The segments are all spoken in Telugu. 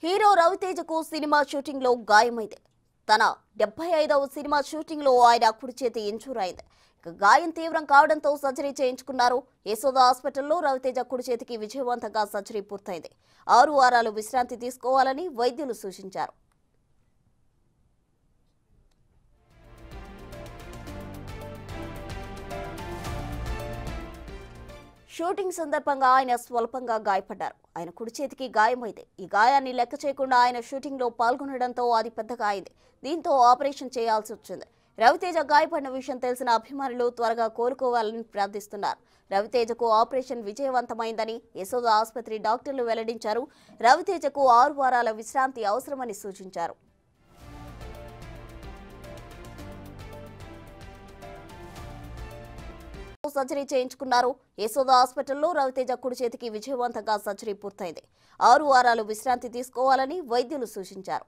హీరో రవితేజకు సినిమా షూటింగ్ లో గాయమైంది. తన 75వ సినిమా షూటింగ్ లో ఆయన కుడి చేతి ఇంజూర్ అయింది. గాయం తీవ్రం కావడంతో సర్జరీ చేయించుకున్నారు. యశోద హాస్పిటల్లో రవితేజ కుడి చేతికి విజయవంతంగా సర్జరీ పూర్తయింది. 6 వారాలు విశ్రాంతి తీసుకోవాలని వైద్యులు సూచించారు. షూటింగ్ సందర్భంగా ఆయన స్వల్పంగా గాయపడ్డారు. ఆయన కుడి చేతికి గాయమైంది. ఈ గాయాన్ని లెక్క చేయకుండా ఆయన షూటింగ్ లో పాల్గొనడంతో అది పెద్దగా అయింది. దీంతో ఆపరేషన్ చేయాల్సి వచ్చింది. రవితేజ గాయపడిన విషయం తెలిసిన అభిమానులు త్వరగా కోలుకోవాలని ప్రార్థిస్తున్నారు. రవితేజకు ఆపరేషన్ విజయవంతమైందని యశోద ఆసుపత్రి డాక్టర్లు వెల్లడించారు. రవితేజకు 6 వారాల విశ్రాంతి అవసరమని సూచించారు. సర్జరీ చేయించుకున్నారు. యశోద హాస్పిటల్లో రవితేజ కుడి చేతికి విజయవంతంగా సర్జరీ పూర్తయింది. 6 వారాలు విశ్రాంతి తీసుకోవాలని వైద్యులు సూచించారు.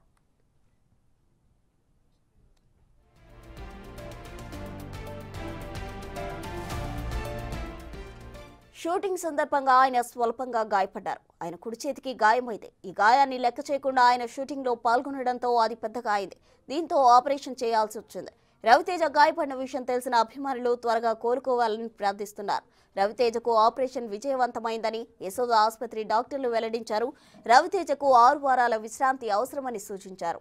షూటింగ్ సందర్భంగా ఆయన స్వల్పంగా గాయపడ్డారు. ఆయన కుడి చేతికి గాయమైంది. ఈ గాయాన్ని లెక్క చేయకుండా ఆయన షూటింగ్ లో పాల్గొనడంతో అది పెద్దగా అయింది. దీంతో ఆపరేషన్ చేయాల్సి వచ్చింది. రవితేజ గాయపడిన విషయం తెలిసిన అభిమానులు త్వరగా కోలుకోవాలని ప్రార్థిస్తున్నారు. రవితేజకు ఆపరేషన్ విజయవంతమైందని యశోద ఆసుపత్రి డాక్టర్లు వెల్లడించారు. రవితేజకు 6 వారాల విశ్రాంతి అవసరమని సూచించారు.